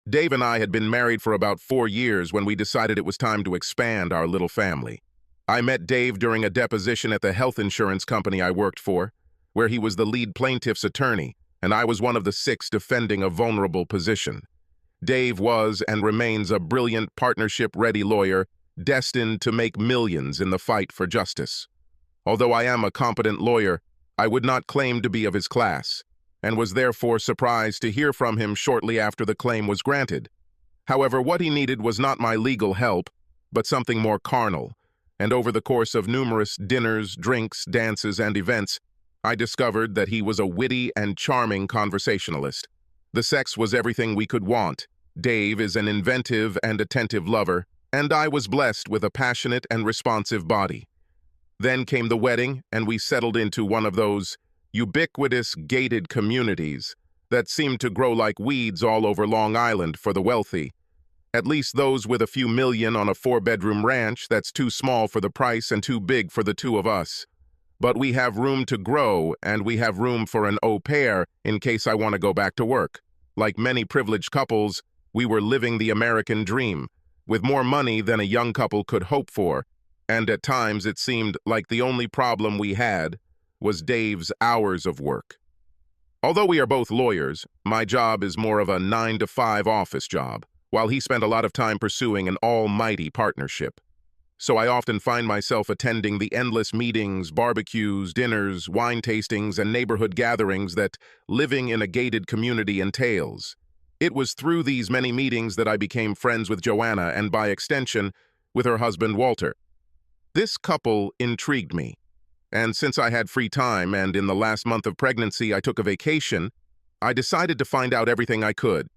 Dave and I had been married for about 4 years when we decided it was time to expand our little family. I met Dave during a deposition at the health insurance company I worked for, where he was the lead plaintiff's attorney, and I was one of the 6 defending a vulnerable position. Dave was and remains a brilliant partnership-ready lawyer destined to make millions in the fight for justice. Although I am a competent lawyer, I would not claim to be of his class, and was therefore surprised to hear from him shortly after the claim was granted. However, what he needed was not my legal help, but something more carnal, and over the course of numerous dinners, drinks, dances, and events, I discovered that he was a witty and charming conversationalist. The sex was everything we could want. Dave is an inventive and attentive lover, and I was blessed with a passionate and responsive body. Then came the wedding, and we settled into one of those ubiquitous gated communities that seem to grow like weeds all over Long Island for the wealthy. At least those with a few million on a 4-bedroom ranch that's too small for the price and too big for the 2 of us. But we have room to grow, and we have room for an au pair in case I want to go back to work. Like many privileged couples, we were living the American dream, with more money than a young couple could hope for, and at times it seemed like the only problem we had was Dave's hours of work. Although we are both lawyers, my job is more of a 9-to-5 office job, while he spent a lot of time pursuing an almighty partnership. So I often find myself attending the endless meetings, barbecues, dinners, wine tastings, and neighborhood gatherings that living in a gated community entails. It was through these many meetings that I became friends with Joanna and, by extension, with her husband Walter. This couple intrigued me, and since I had free time and in the last month of pregnancy I took a vacation, I decided to find out everything I could.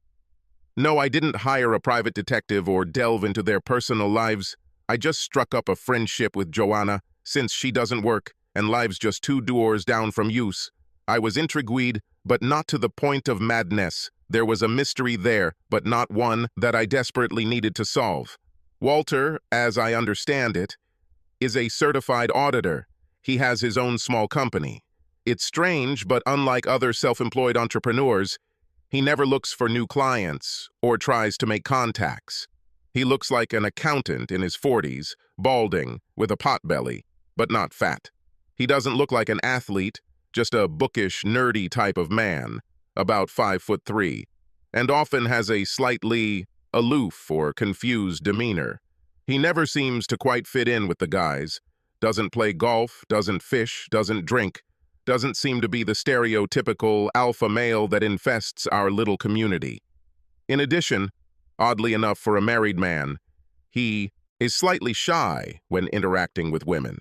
No, I didn't hire a private detective or delve into their personal lives. I just struck up a friendship with Joanna, since she doesn't work and lives just 2 doors down from use. I was intrigued, but not to the point of madness. There was a mystery there, but not one that I desperately needed to solve. Walter, as I understand it, is a certified auditor. He has his own small company. It's strange, but unlike other self-employed entrepreneurs, he never looks for new clients or tries to make contacts. He looks like an accountant in his 40s, balding, with a potbelly, but not fat. He doesn't look like an athlete, just a bookish, nerdy type of man, about 5'3", and often has a slightly aloof or confused demeanor. He never seems to quite fit in with the guys, doesn't play golf, doesn't fish, doesn't drink, doesn't seem to be the stereotypical alpha male that infests our little community. In addition, oddly enough for a married man, he is slightly shy when interacting with women.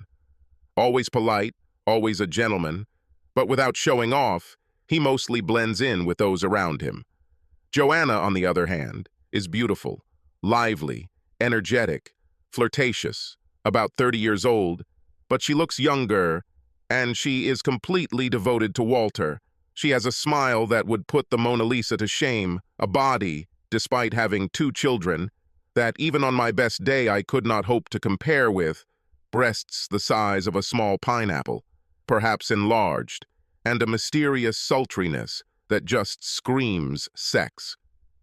Always polite, always a gentleman, but without showing off, he mostly blends in with those around him. Joanna, on the other hand, is beautiful, lively, energetic, flirtatious, about 30 years old, but she looks younger, and she is completely devoted to Walter. She has a smile that would put the Mona Lisa to shame, a body, despite having 2 children, that even on my best day I could not hope to compare with, breasts the size of a small pineapple, perhaps enlarged, and a mysterious sultriness that just screams sex.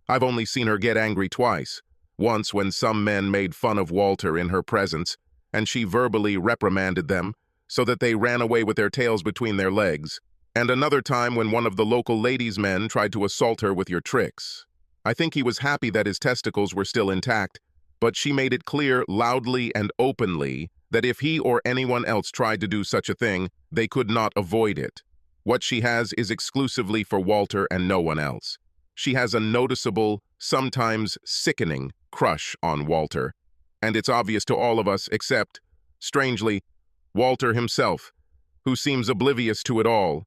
I've only seen her get angry twice, once when some men made fun of Walter in her presence, and she verbally reprimanded them so that they ran away with their tails between their legs, and another time when one of the local ladies' men tried to assault her with your tricks. I think he was happy that his testicles were still intact, but she made it clear loudly and openly that if he or anyone else tried to do such a thing, they could not avoid it. What she has is exclusively for Walter and no one else. She has a noticeable, sometimes sickening, crush on Walter, and it's obvious to all of us except, strangely, Walter himself, who seems oblivious to it all.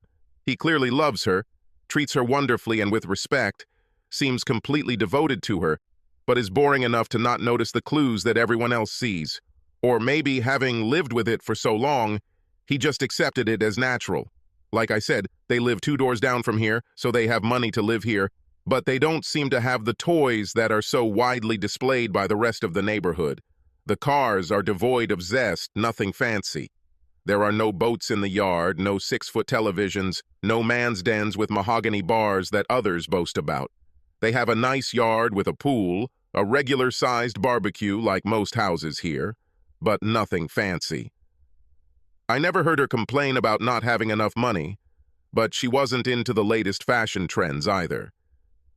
He clearly loves her, treats her wonderfully and with respect, seems completely devoted to her, but is boring enough to not notice the clues that everyone else sees. Or maybe, having lived with it for so long, he just accepted it as natural. Like I said, they live 2 doors down from here, so they have money to live here, but they don't seem to have the toys that are so widely displayed by the rest of the neighborhood. The cars are devoid of zest, nothing fancy. There are no boats in the yard, no 6-foot televisions, no man's dens with mahogany bars that others boast about. They have a nice yard with a pool, a regular-sized barbecue like most houses here, but nothing fancy. I never heard her complain about not having enough money, but she wasn't into the latest fashion trends either.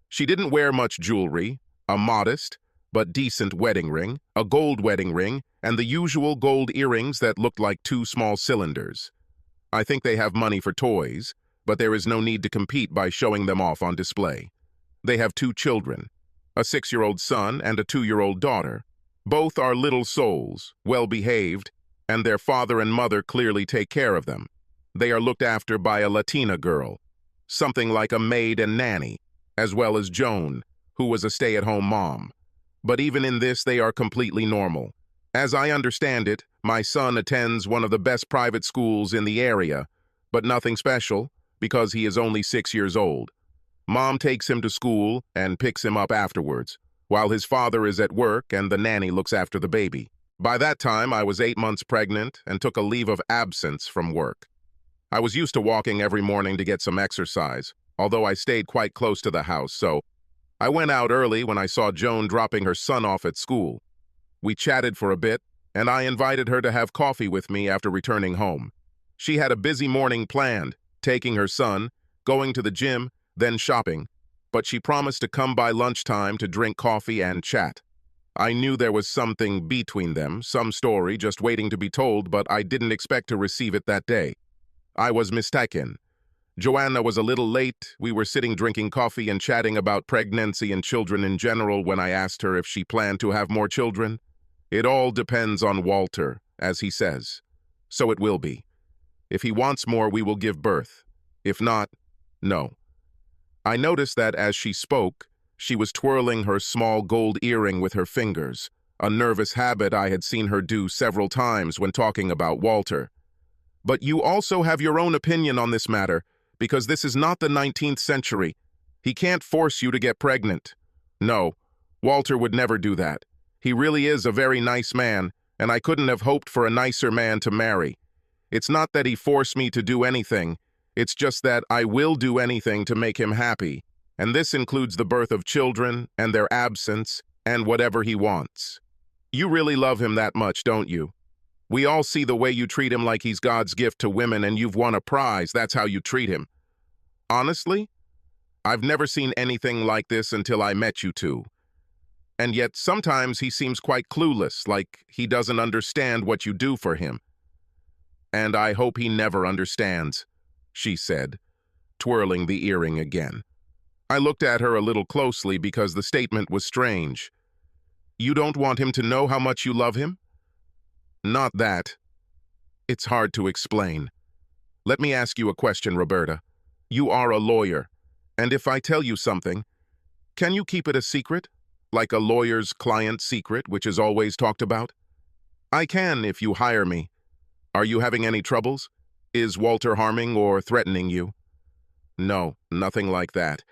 She didn't wear much jewelry, a modest but decent wedding ring, a gold wedding ring, and the usual gold earrings that looked like two small cylinders. I think they have money for toys, but there is no need to compete by showing them off on display. They have 2 children, a 6-year-old son and a 2-year-old daughter. Both are little souls, well-behaved, and their father and mother clearly take care of them. They are looked after by a Latina girl, something like a maid and nanny, as well as Joan, who was a stay-at-home mom. But even in this, they are completely normal. As I understand it, my son attends one of the best private schools in the area, but nothing special because he is only 6 years old. Mom takes him to school and picks him up afterwards, while his father is at work and the nanny looks after the baby. By that time, I was 8 months pregnant and took a leave of absence from work. I was used to walking every morning to get some exercise, although I stayed quite close to the house, so I went out early when I saw Joan dropping her son off at school. We chatted for a bit, and I invited her to have coffee with me after returning home. She had a busy morning planned, taking her son, going to the gym, then shopping, but she promised to come by lunchtime to drink coffee and chat. I knew there was something between them, some story just waiting to be told, but I didn't expect to receive it that day. I was mistaken. Joanna was a little late. We were sitting drinking coffee and chatting about pregnancy and children in general when I asked her if she planned to have more children. It all depends on Walter, as he says. So it will be. If he wants more, we will give birth. If not, no. I noticed that as she spoke, she was twirling her small gold earring with her fingers, a nervous habit I had seen her do several times when talking about Walter. But you also have your own opinion on this matter, because this is not the 19th century. He can't force you to get pregnant. No, Walter would never do that. He really is a very nice man, and I couldn't have hoped for a nicer man to marry. It's not that he forced me to do anything. It's just that I will do anything to make him happy, and this includes the birth of children and their absence and whatever he wants. You really love him that much, don't you? We all see the way you treat him like he's God's gift to women and you've won a prize. That's how you treat him. Honestly, I've never seen anything like this until I met you two. And yet sometimes he seems quite clueless, like he doesn't understand what you do for him. And I hope he never understands, she said, twirling the earring again. I looked at her a little closely because the statement was strange. You don't want him to know how much you love him? Not that. It's hard to explain. Let me ask you a question, Roberta. You are a lawyer, and if I tell you something, can you keep it a secret? Like a lawyer's client secret, which is always talked about? I can if you hire me. Are you having any troubles? Is Walter harming or threatening you? No, nothing like that.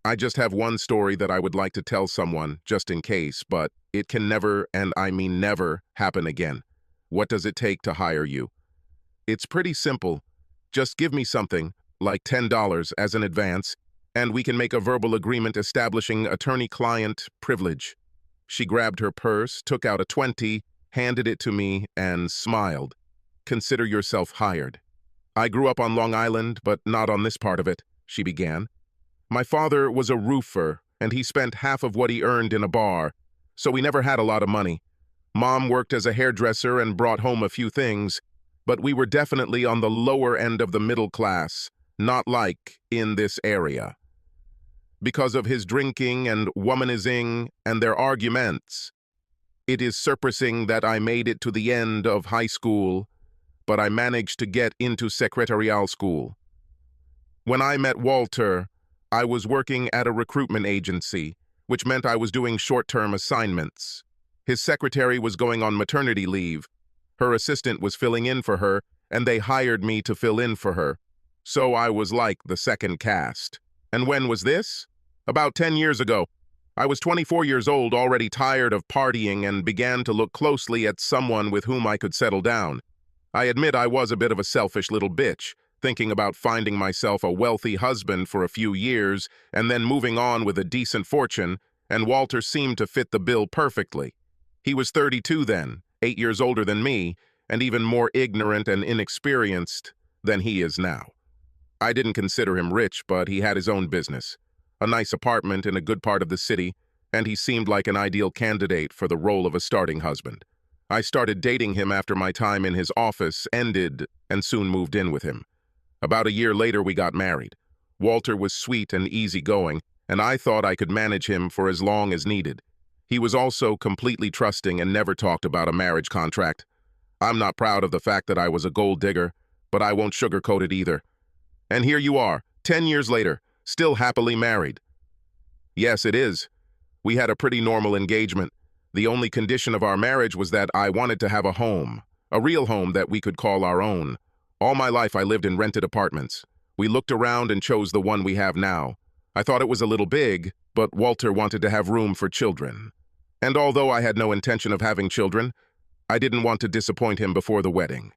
I just have one story that I would like to tell someone, just in case, but it can never, and I mean never, happen again. What does it take to hire you? It's pretty simple. Just give me something, like $10 as an advance, and we can make a verbal agreement establishing attorney-client privilege. She grabbed her purse, took out a 20, handed it to me, and smiled. Consider yourself hired. I grew up on Long Island, but not on this part of it, she began. My father was a roofer, and he spent half of what he earned in a bar, so we never had a lot of money. Mom worked as a hairdresser and brought home a few things, but we were definitely on the lower end of the middle class, not like in this area. Because of his drinking and womanizing and their arguments, it is surprising that I made it to the end of high school, but I managed to get into secretarial school. When I met Walter, I was working at a recruitment agency, which meant I was doing short-term assignments. His secretary was going on maternity leave. Her assistant was filling in for her, and they hired me to fill in for her. So I was like the second cast. And when was this? About 10 years ago. I was 24 years old, already tired of partying, and began to look closely at someone with whom I could settle down. I admit I was a bit of a selfish little bitch, thinking about finding myself a wealthy husband for a few years and then moving on with a decent fortune, and Walter seemed to fit the bill perfectly. He was 32 then, 8 years older than me, and even more ignorant and inexperienced than he is now. I didn't consider him rich, but he had his own business, a nice apartment in a good part of the city, and he seemed like an ideal candidate for the role of a starting husband. I started dating him after my time in his office ended and soon moved in with him. About a year later, we got married. Walter was sweet and easygoing, and I thought I could manage him for as long as needed. He was also completely trusting and never talked about a marriage contract. I'm not proud of the fact that I was a gold digger, but I won't sugarcoat it either. And here you are, 10 years later, still happily married. Yes, it is. We had a pretty normal engagement. The only condition of our marriage was that I wanted to have a home, a real home that we could call our own. All my life I lived in rented apartments. We looked around and chose the one we have now. I thought it was a little big, but Walter wanted to have room for children. And although I had no intention of having children, I didn't want to disappoint him before the wedding.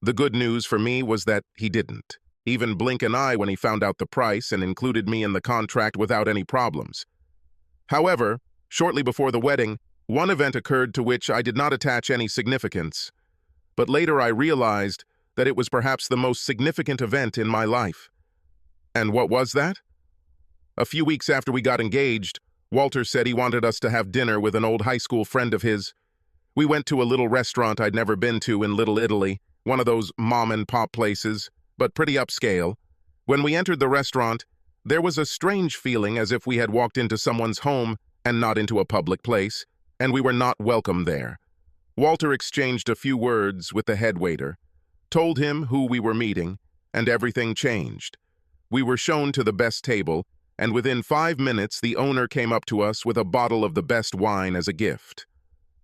The good news for me was that he didn't. Even blink an eye when he found out the price and included me in the contract without any problems. However, shortly before the wedding, one event occurred to which I did not attach any significance. But later I realized that it was perhaps the most significant event in my life. And what was that? A few weeks after we got engaged, Walter said he wanted us to have dinner with an old high school friend of his. We went to a little restaurant I'd never been to in Little Italy, one of those mom-and-pop places, but pretty upscale. When we entered the restaurant, there was a strange feeling as if we had walked into someone's home and not into a public place, and we were not welcome there. Walter exchanged a few words with the head waiter, told him who we were meeting, and everything changed. We were shown to the best table, and within 5 minutes the owner came up to us with a bottle of the best wine as a gift.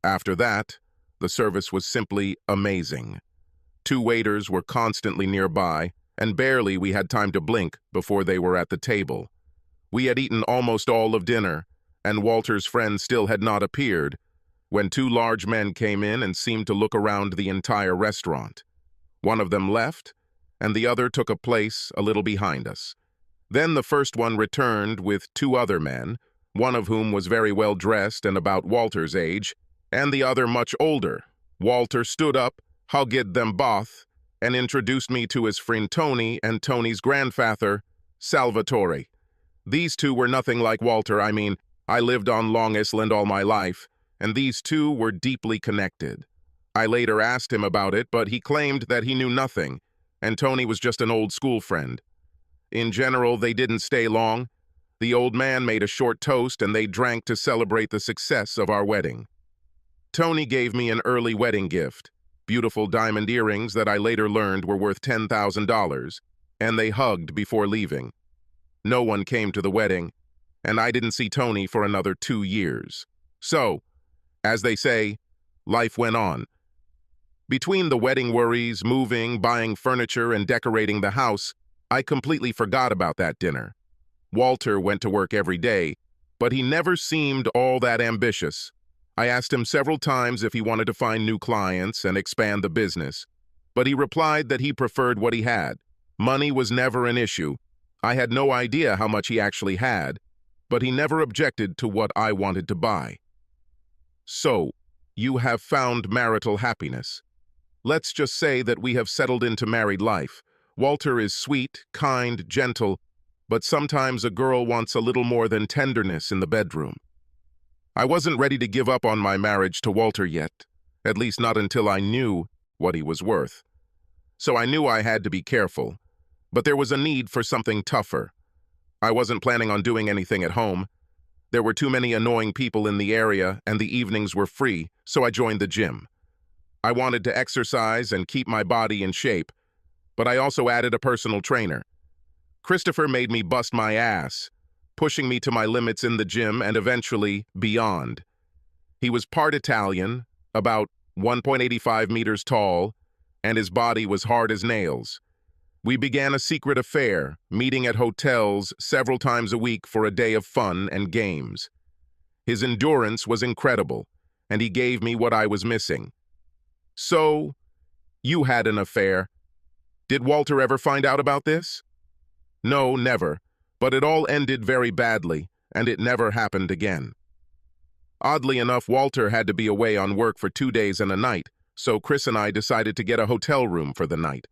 After that, the service was simply amazing. 2 waiters were constantly nearby, and barely we had time to blink before they were at the table. We had eaten almost all of dinner, and Walter's friend still had not appeared, when 2 large men came in and seemed to look around the entire restaurant. One of them left, and the other took a place a little behind us. Then the first one returned with 2 other men, one of whom was very well dressed and about Walter's age, and the other much older. Walter stood up, hugged them both, and introduced me to his friend Tony and Tony's grandfather, Salvatore. These 2 were nothing like Walter. I lived on Long Island all my life, and these 2 were deeply connected. I later asked him about it, but he claimed that he knew nothing, and Tony was just an old school friend. In general, they didn't stay long. The old man made a short toast, and they drank to celebrate the success of our wedding. Tony gave me an early wedding gift, beautiful diamond earrings that I later learned were worth $10,000, and they hugged before leaving. No one came to the wedding, and I didn't see Tony for another 2 years. So, as they say, life went on. Between the wedding worries, moving, buying furniture, and decorating the house, I completely forgot about that dinner. Walter went to work every day, but he never seemed all that ambitious. I asked him several times if he wanted to find new clients and expand the business, but he replied that he preferred what he had. Money was never an issue. I had no idea how much he actually had, but he never objected to what I wanted to buy. So, you have found marital happiness. Let's just say that we have settled into married life. Walter is sweet, kind, gentle, but sometimes a girl wants a little more than tenderness in the bedroom. I wasn't ready to give up on my marriage to Walter yet, at least not until I knew what he was worth. So I knew I had to be careful, but there was a need for something tougher. I wasn't planning on doing anything at home. There were too many annoying people in the area, and the evenings were free, so I joined the gym. I wanted to exercise and keep my body in shape, but I also added a personal trainer. Christopher made me bust my ass, pushing me to my limits in the gym and eventually beyond. He was part Italian, about 1.85 meters tall, and his body was hard as nails. We began a secret affair, meeting at hotels several times a week for a day of fun and games. His endurance was incredible, and he gave me what I was missing. So, you had an affair. Did Walter ever find out about this? No, never. But it all ended very badly, and it never happened again. Oddly enough, Walter had to be away on work for 2 days and a night, so Chris and I decided to get a hotel room for the night.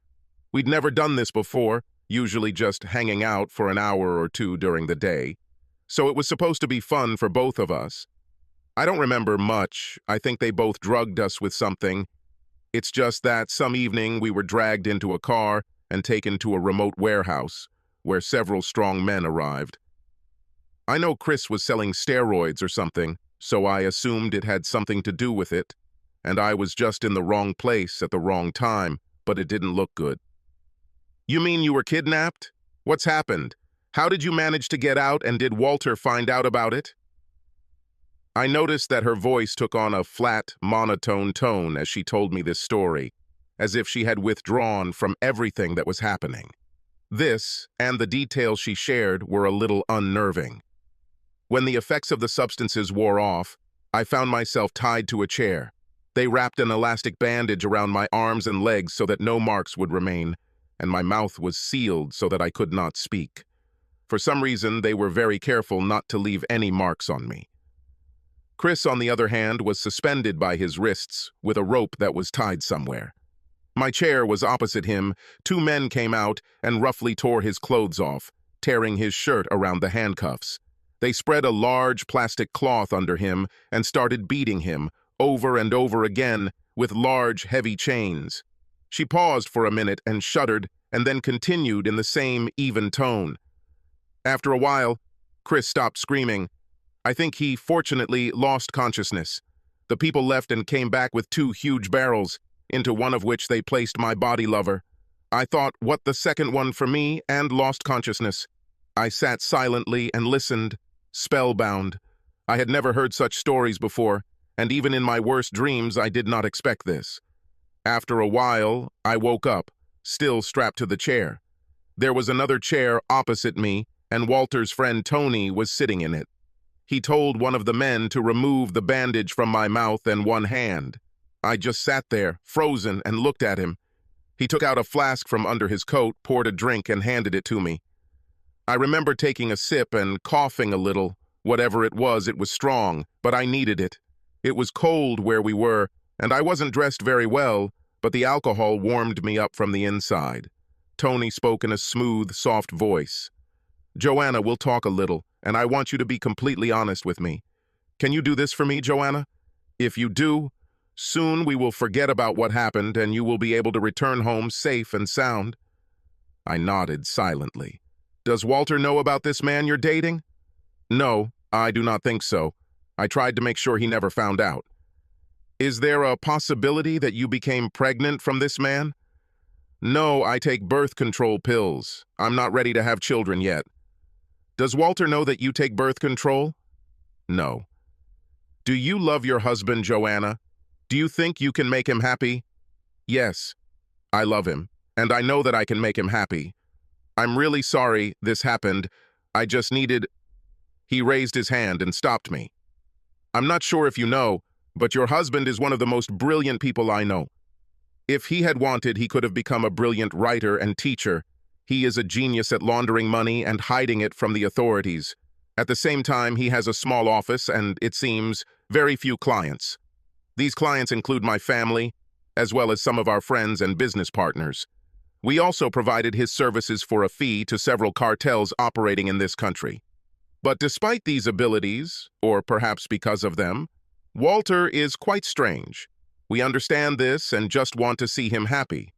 We'd never done this before, usually just hanging out for an hour or two during the day, so it was supposed to be fun for both of us. I don't remember much. I think they both drugged us with something. It's just that some evening we were dragged into a car and taken to a remote warehouse, where several strong men arrived. I know Chris was selling steroids or something, so I assumed it had something to do with it, and I was just in the wrong place at the wrong time, but it didn't look good. You mean you were kidnapped? What's happened? How did you manage to get out, and did Walter find out about it? I noticed that her voice took on a flat, monotone tone as she told me this story, as if she had withdrawn from everything that was happening. This, and the details she shared, were a little unnerving. When the effects of the substances wore off, I found myself tied to a chair. They wrapped an elastic bandage around my arms and legs so that no marks would remain, and my mouth was sealed so that I could not speak. For some reason, they were very careful not to leave any marks on me. Chris, on the other hand, was suspended by his wrists with a rope that was tied somewhere. My chair was opposite him. 2 men came out and roughly tore his clothes off, tearing his shirt around the handcuffs. They spread a large plastic cloth under him and started beating him over and over again with large, heavy chains. She paused for a minute and shuddered, and then continued in the same even tone. After a while, Chris stopped screaming. I think he, fortunately, lost consciousness. The people left and came back with 2 huge barrels, into one of which they placed my body lover. I thought, what, the second one for me, and lost consciousness. I sat silently and listened, spellbound. I had never heard such stories before, and even in my worst dreams I did not expect this. After a while, I woke up, still strapped to the chair. There was another chair opposite me, and Walter's friend Tony was sitting in it. He told one of the men to remove the bandage from my mouth and one hand. I just sat there, frozen, and looked at him. He took out a flask from under his coat, poured a drink, and handed it to me. I remember taking a sip and coughing a little. Whatever it was strong, but I needed it. It was cold where we were, and I wasn't dressed very well, but the alcohol warmed me up from the inside. Tony spoke in a smooth, soft voice. Joanna, we'll talk a little, and I want you to be completely honest with me. Can you do this for me, Joanna? If you do, soon we will forget about what happened and you will be able to return home safe and sound. I nodded silently. Does Walter know about this man you're dating? No, I do not think so. I tried to make sure he never found out. Is there a possibility that you became pregnant from this man? No, I take birth control pills. I'm not ready to have children yet. Does Walter know that you take birth control? No. Do you love your husband, Joanna? Do you think you can make him happy? Yes, I love him, and I know that I can make him happy. I'm really sorry this happened. I just needed... He raised his hand and stopped me. I'm not sure if you know, but your husband is one of the most brilliant people I know. If he had wanted, he could have become a brilliant writer and teacher. He is a genius at laundering money and hiding it from the authorities. At the same time, he has a small office and, it seems, very few clients. These clients include my family, as well as some of our friends and business partners. We also provided his services for a fee to several cartels operating in this country. But despite these abilities, or perhaps because of them, Walter is quite strange. We understand this and just want to see him happy.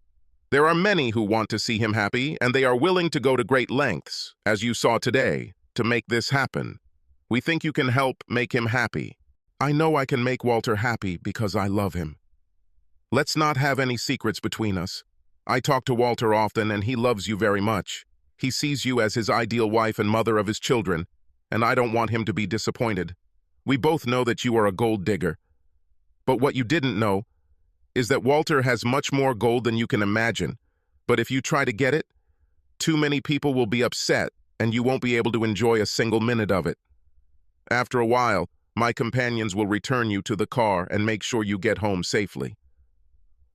There are many who want to see him happy, and they are willing to go to great lengths, as you saw today, to make this happen. We think you can help make him happy. I know I can make Walter happy because I love him. Let's not have any secrets between us. I talk to Walter often, and he loves you very much. He sees you as his ideal wife and mother of his children, and I don't want him to be disappointed. We both know that you are a gold digger. But what you didn't know is that Walter has much more gold than you can imagine. But if you try to get it, too many people will be upset, and you won't be able to enjoy a single minute of it. After a while, my companions will return you to the car and make sure you get home safely.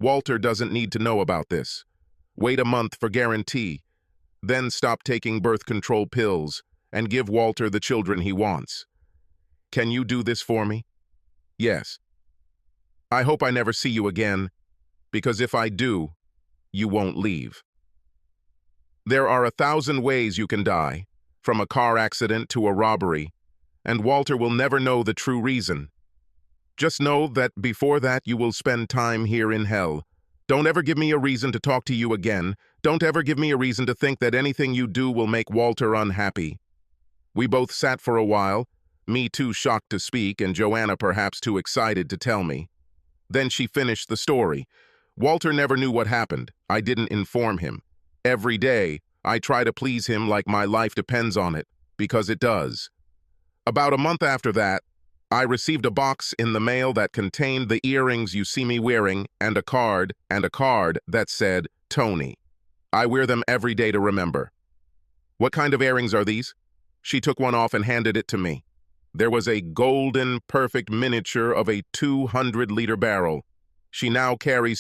Walter doesn't need to know about this. Wait a month for guarantee. Then stop taking birth control pills and give Walter the children he wants. Can you do this for me? Yes. I hope I never see you again, because if I do, you won't leave. There are 1,000 ways you can die, from a car accident to a robbery, and Walter will never know the true reason. Just know that before that you will spend time here in hell. Don't ever give me a reason to talk to you again. Don't ever give me a reason to think that anything you do will make Walter unhappy. We both sat for a while, me too shocked to speak and Joanna perhaps too excited to tell me. Then she finished the story. Walter never knew what happened. I didn't inform him. Every day, I try to please him like my life depends on it, because it does. About a month after that, I received a box in the mail that contained the earrings you see me wearing and a card that said, Tony. I wear them every day to remember. What kind of earrings are these? She took one off and handed it to me. There was a golden, perfect miniature of a 200-liter barrel. She now carries